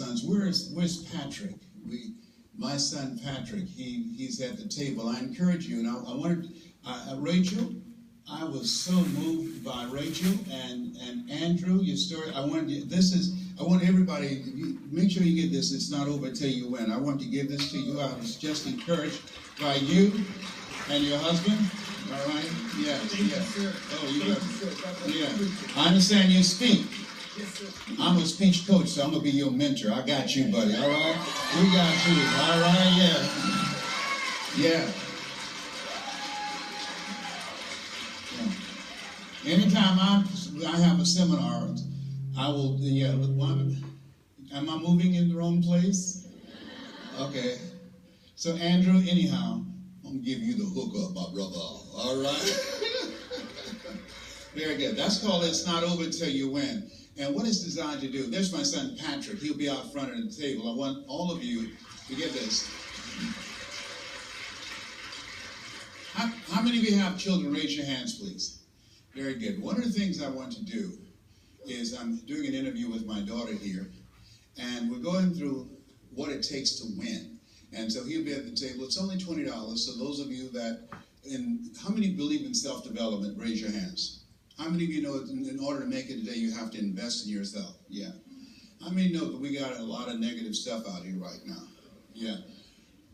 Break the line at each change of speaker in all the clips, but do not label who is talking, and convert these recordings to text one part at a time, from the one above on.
sons. Where's Patrick? My son Patrick. He's at the table. I encourage you, and I wanted Rachel. I was so moved by Rachel and Andrew. Your story. I want everybody. Make sure you get this. It's not over till you win. I want to give this to you. I was just encouraged by you and your husband. All right? Yes. Oh, you got. Yeah. I understand you speak.
Yes, sir.
I'm a speech coach, so I'm going to be your mentor. I got you, buddy. All right? We got you. All right? Yeah. Anytime I have a seminar, I will, am I moving in the wrong place? Okay. So, Andrew, anyhow, I'm going to give you the hookup, my brother. All right? Very good. That's called It's Not Over Till You Win. And what it's designed to do, there's my son Patrick. He'll be out front at the table. I want all of you to get this. How many of you have children? Raise your hands, please. Very good. One of the things I want to do is I'm doing an interview with my daughter here, and we're going through what it takes to win. And so he'll be at the table. It's only $20. So those of you how many believe in self-development? Raise your hands. How many of you know in order to make it today, you have to invest in yourself? Yeah. How many know that we got a lot of negative stuff out here right now? Yeah.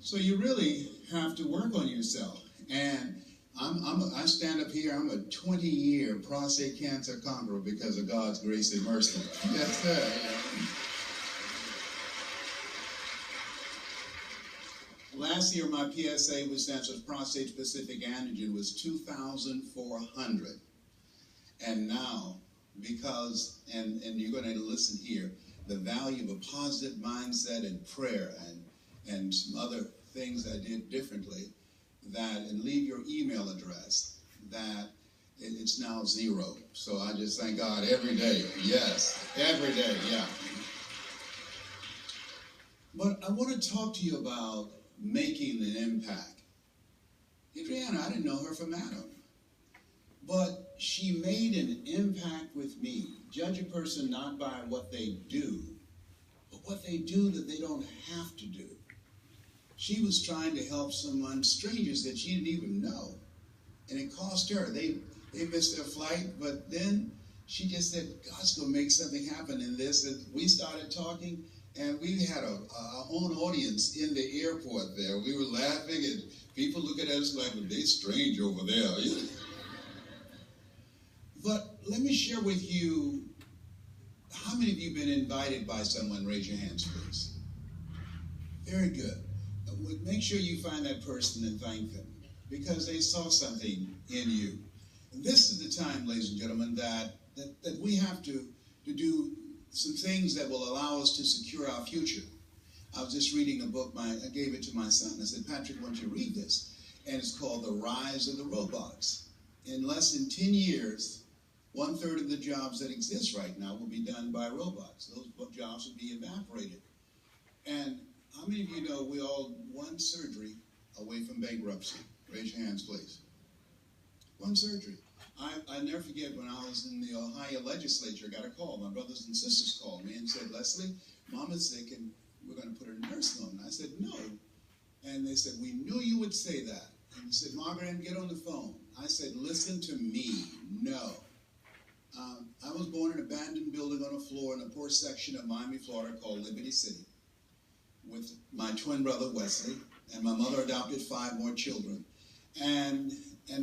So you really have to work on yourself. And I stand up here, I'm a 20-year prostate cancer conqueror because of God's grace and mercy. Yes, sir. Last year, my PSA, which stands for prostate-specific antigen, was 2,400. And now, because, and you're going to listen here, the value of a positive mindset and prayer and some other things I did differently, and leave your email address, that it's now 0. So I just thank God every day. Yes, every day, yeah. But I want to talk to you about making an impact. Adriana, I didn't know her from Adam. But she made an impact with me. Judge a person not by what they do, but what they do that they don't have to do. She was trying to help strangers that she didn't even know. And it cost her. They missed their flight, but then she just said, God's going to make something happen in this. And we started talking, and we had our own audience in the airport there. We were laughing, and people look at us like, well, they're strange over there. But let me share with you, how many of you have been invited by someone? Raise your hands, please. Very good. Make sure you find that person and thank them, because they saw something in you. And this is the time, ladies and gentlemen, that we have to do some things that will allow us to secure our future. I was just reading a book, I gave it to my son. I said, Patrick, why don't you read this? And it's called The Rise of the Robots. In less than 10 years, 1/3 of the jobs that exist right now will be done by robots. Those jobs will be evaporated. And how many of you know we're all one surgery away from bankruptcy? Raise your hands, please. One surgery. I never forget when I was in the Ohio legislature, I got a call. My brothers and sisters called me and said, Leslie, Mom is sick and we're going to put her in nursing home. And I said, no. And they said, we knew you would say that. And he said, Margaret, get on the phone. I said, listen to me. No. I was born in an abandoned building on a floor in a poor section of Miami, Florida called Liberty City, with my twin brother Wesley, and my mother adopted 5 more children. And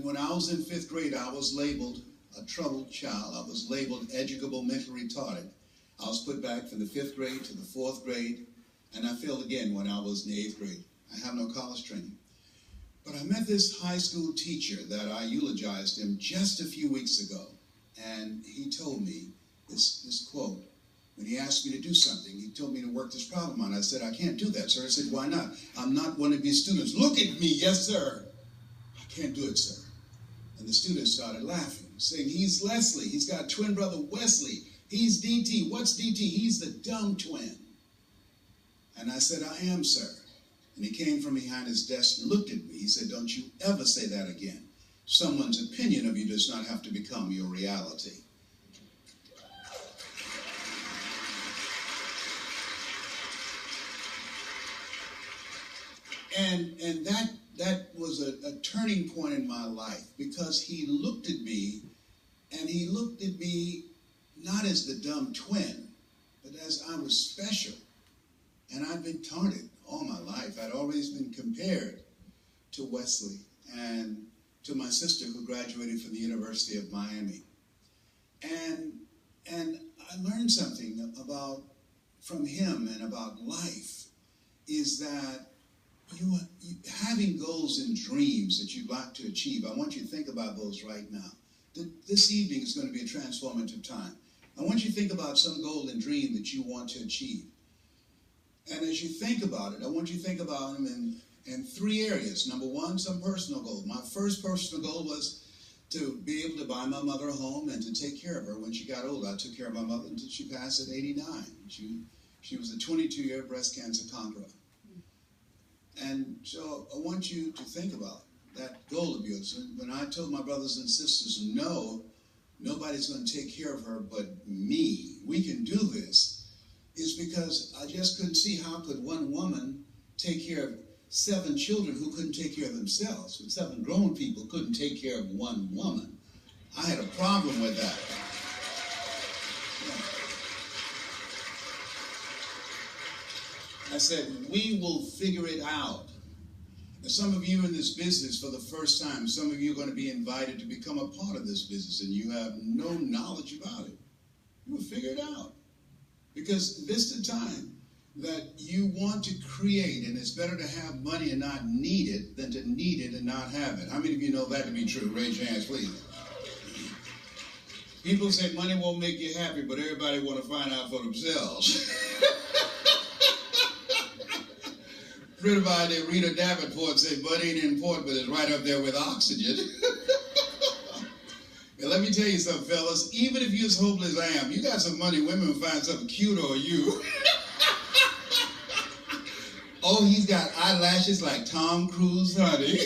when I was in 5th grade, I was labeled a troubled child. I was labeled educable, mentally retarded. I was put back from the 5th grade to the 4th grade, and I failed again when I was in the 8th grade. I have no college training. But I met this high school teacher that I eulogized him just a few weeks ago. And he told me this quote. When he asked me to do something, he told me to work this problem on. I said, I can't do that, sir. I said, why not? I'm not one of your students. Look at me. Yes, sir. I can't do it, sir. And the students started laughing, saying, he's Leslie. He's got a twin brother, Wesley. He's DT. What's DT? He's the dumb twin. And I said, I am, sir. And he came from behind his desk and looked at me. He said, don't you ever say that again. Someone's opinion of you does not have to become your reality. And that was a turning point in my life, because he looked at me, and he looked at me not as the dumb twin, but as I was special. And I'd been taunted all my life. I'd always been compared to Wesley and to my sister, who graduated from the University of Miami. And I learned something from him and about life, is that you having goals and dreams that you'd like to achieve. I want you to think about those right now. This evening is going to be a transformative time. I want you to think about some goal and dream that you want to achieve. And as you think about it, I want you to think about them in three areas. Number one, some personal goals. My first personal goal was to be able to buy my mother a home and to take care of her when she got older. I took care of my mother until she passed at 89. She was a 22-year breast cancer conqueror. And so I want you to think about that goal of yours. When I told my brothers and sisters, no, nobody's going to take care of her but me, we can do this, is because I just couldn't see how could one woman take care of 7 children who couldn't take care of themselves. But 7 grown people couldn't take care of one woman. I had a problem with that. I said, we will figure it out. And some of you in this business for the first time, some of you are going to be invited to become a part of this business, and you have no knowledge about it. You will figure it out. Because this is the time that you want to create, and it's better to have money and not need it than to need it and not have it. How many of you know that to be true? Raise your hands, please. People say money won't make you happy, but everybody want to find out for themselves. Friend of mine, Rita Davenport, said money ain't important, but it's right up there with oxygen. And let me tell you something, fellas. Even if you're as hopeless as I am, you got some money, women will find something cuter on you. Oh, he's got eyelashes like Tom Cruise, honey.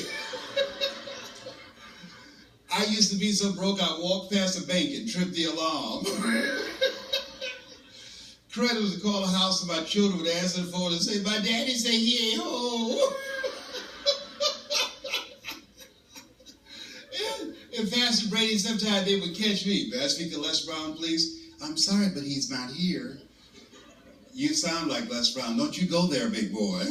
I used to be so broke, I walked past a bank and tripped the alarm. Creditors would call the house, and my children would answer the phone and say, my daddy say he ain't home. And Pastor Brady, sometimes they would catch me. May I speak to Les Brown, please? I'm sorry, but he's not here. You sound like Les Brown. Don't you go there, big boy.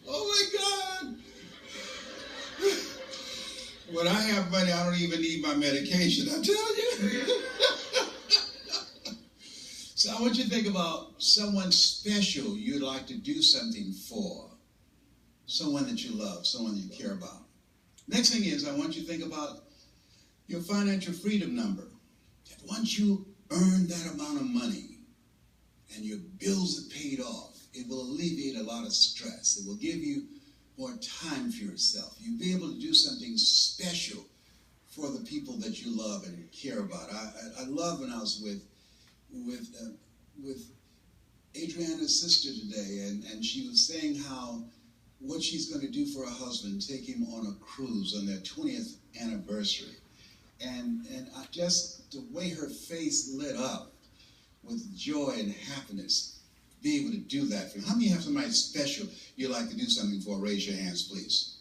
Oh, my God. When I have money, I don't even need my medication, I'm telling you. So I want you to think about someone special you'd like to do something for. Someone that you love, someone you care about. Next thing is, I want you to think about your financial freedom number. Once you earn that amount of money and your bills are paid off, it will alleviate a lot of stress. It will give you more time for yourself. You'll be able to do something special for the people that you love and care about. I love when I was with Adriana's sister today, and she was saying how what she's going to do for her husband, take him on a cruise on their 20th anniversary. And just the way her face lit up with joy and happiness, be able to do that for you. How many have somebody special you'd like to do something for? Raise your hands, please.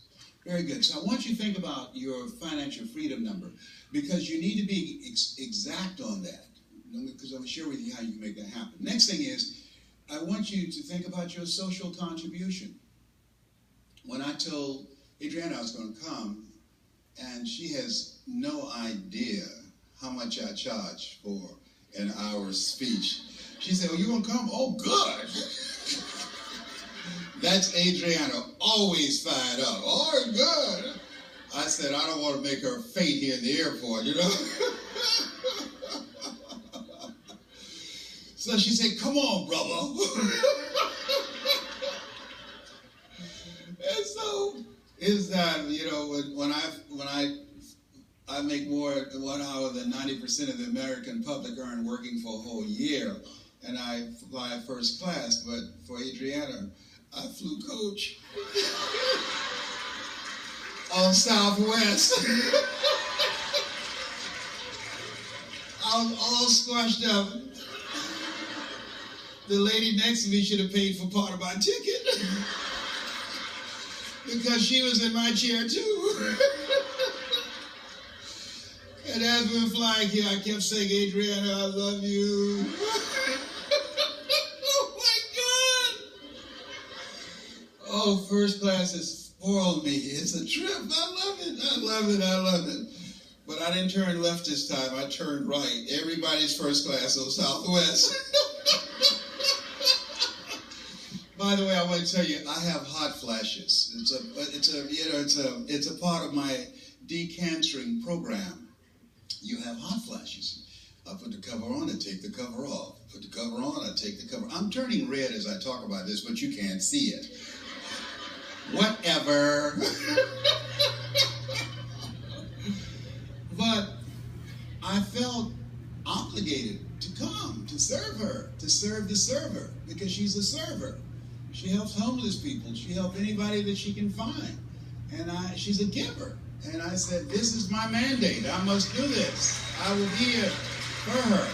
Very good. So I want you to think about your financial freedom number, because you need to be exact on that, because I'm going to share with you how you can make that happen. Next thing is, I want you to think about your social contribution. When I told Adriana I was going to come, and she has no idea how much I charge for an hour's speech. She said, "Oh, you're going to come? Oh, good." That's Adriana, always fired up. Oh, good. I said, I don't want to make her faint here in the airport, you know. So she said, "Come on, brother." And so is that, you know, when I make more in 1 hour than 90% of the American public earn working for a whole year, and I fly first class, but for Adriana, I flew coach on Southwest. I was all squashed up. The lady next to me should have paid for part of my ticket because she was in my chair too. And as we were flying here, I kept saying, Adriana, I love you. Oh my God. Oh, first class has spoiled me. It's a trip. I love it. I love it. I love it. But I didn't turn left this time. I turned right. Everybody's first class on Southwest. By the way, I want to tell you, I have hot flashes. It's a part of my decantering program. You have hot flashes. I put the cover on, I take the cover off. Put the cover on, I take the cover. I'm turning red as I talk about this, but you can't see it. Whatever. But I felt obligated to come, to serve her, to serve the server, because she's a server. She helps homeless people. She helps anybody that she can find. And she's a giver. And I said, this is my mandate. I must do this. I will be here for her.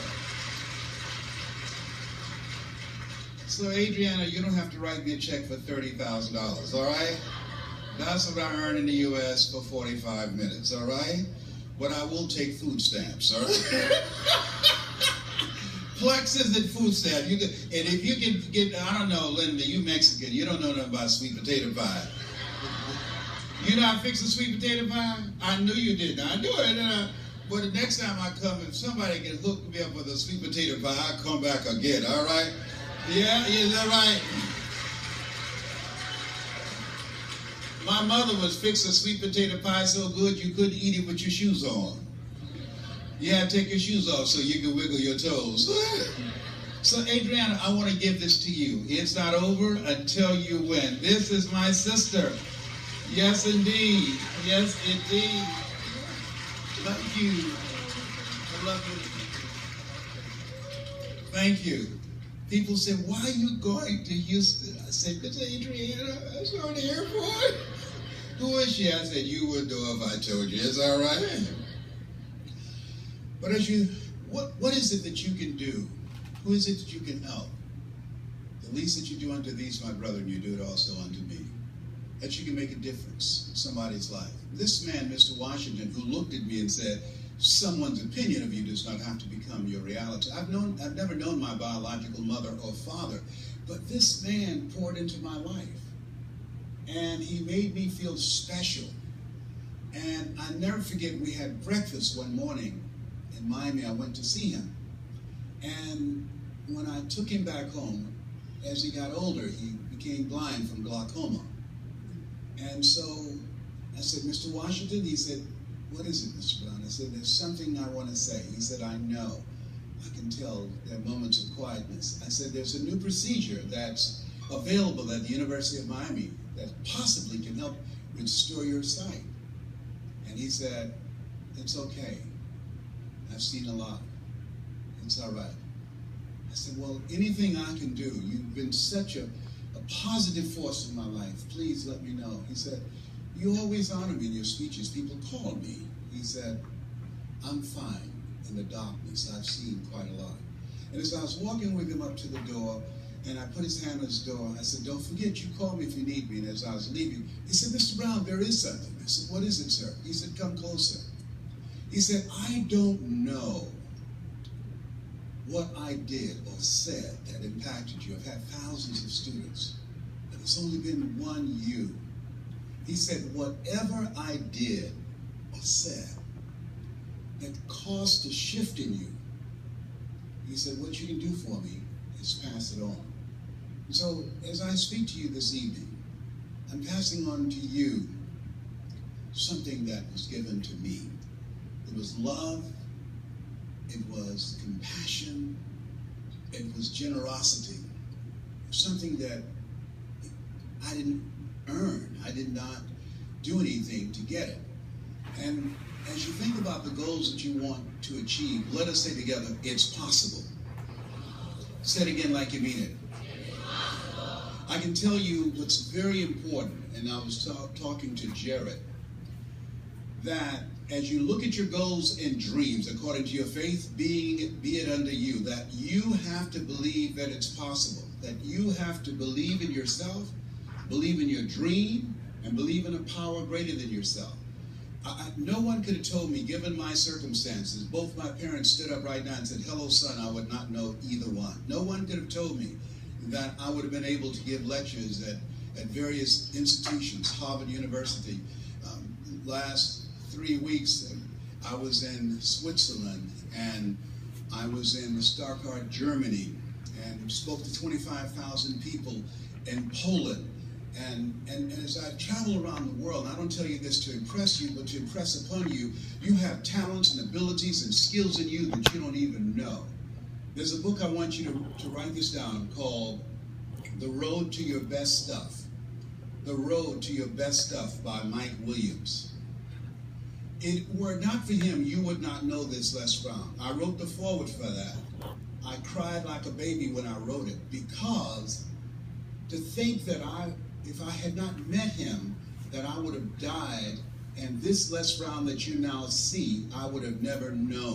So, Adriana, you don't have to write me a check for $30,000, all right? That's what I earn in the U.S. for 45 minutes, all right? But I will take food stamps, all right? Plexus and food stamps. And if you can get, I don't know, Linda, you Mexican, you don't know nothing about sweet potato pie. You know how to fix a sweet potato pie? I knew you didn't. I knew it. But the next time I come, if somebody can hook me up with a sweet potato pie, I'll come back again, all right? Yeah, is that right? My mother was fixing sweet potato pie so good you couldn't eat it with your shoes on. You had to take your shoes off so you could wiggle your toes. So, Adriana, I want to give this to you. It's not over until you win. This is my sister. Yes, indeed. Yes, indeed. Thank you. I love you. Thank you. People say, why are you going to Houston? I said, Miss Adriana, I saw the airport. Who is she? I said, you would know if I told you. It's all right. But what is it that you can do? Who is it that you can help? The least that you do unto these, my brethren, you do it also unto me. That you can make a difference in somebody's life. This man, Mr. Washington, who looked at me and said, someone's opinion of you does not have to become your reality. I've never known my biological mother or father, but this man poured into my life. And he made me feel special. And I never forget, we had breakfast one morning in Miami. I went to see him. And when I took him back home, as he got older, he became blind from glaucoma. And so I said, Mr. Washington, he said, what is it, Mr. Brown? I said, there's something I want to say. He said, I know. I can tell there are moments of quietness. I said, there's a new procedure that's available at the University of Miami that possibly can help restore your sight. And he said, it's okay. I've seen a lot. It's all right. I said, well, anything I can do. You've been such a positive force in my life. Please let me know. He said, you always honor me in your speeches. People call me. He said, I'm fine in the darkness. I've seen quite a lot. And as I was walking with him up to the door, and I put his hand on his door, I said, don't forget, you call me if you need me. And as I was leaving, he said, Mr. Brown, there is something. I said, what is it, sir? He said, come closer. He said, I don't know what I did or said that impacted you. I've had thousands of students, but it's only been one you. He said, whatever I did or said that caused a shift in you, he said, what you can do for me is pass it on. So as I speak to you this evening, I'm passing on to you something that was given to me. It was love, it was compassion, it was generosity, something that I didn't earn. I did not do anything to get it. And as you think about the goals that you want to achieve, let us say together, it's possible. Say it again like you mean it. I can tell you what's very important, and I was talking to Jared, that as you look at your goals and dreams according to your faith, be it unto you, that you have to believe that it's possible, that you have to believe in yourself, believe in your dream, and believe in a power greater than yourself. No one could have told me, given my circumstances, both my parents stood up right now and said, hello, son, I would not know either one. No one could have told me that I would have been able to give lectures at various institutions, Harvard University. Last 3 weeks, I was in Switzerland, and I was in Stuttgart, Germany, and spoke to 25,000 people in Poland. And as I travel around the world, and I don't tell you this to impress you, but to impress upon you, you have talents and abilities and skills in you that you don't even know. There's a book I want you to write this down called The Road to Your Best Stuff. The Road to Your Best Stuff by Mike Williams. It were not for him, you would not know this Les Brown. I wrote the foreword for that. I cried like a baby when I wrote it, because to think that if I had not met him, that I would have died, and this Les Brown that you now see, I would have never known.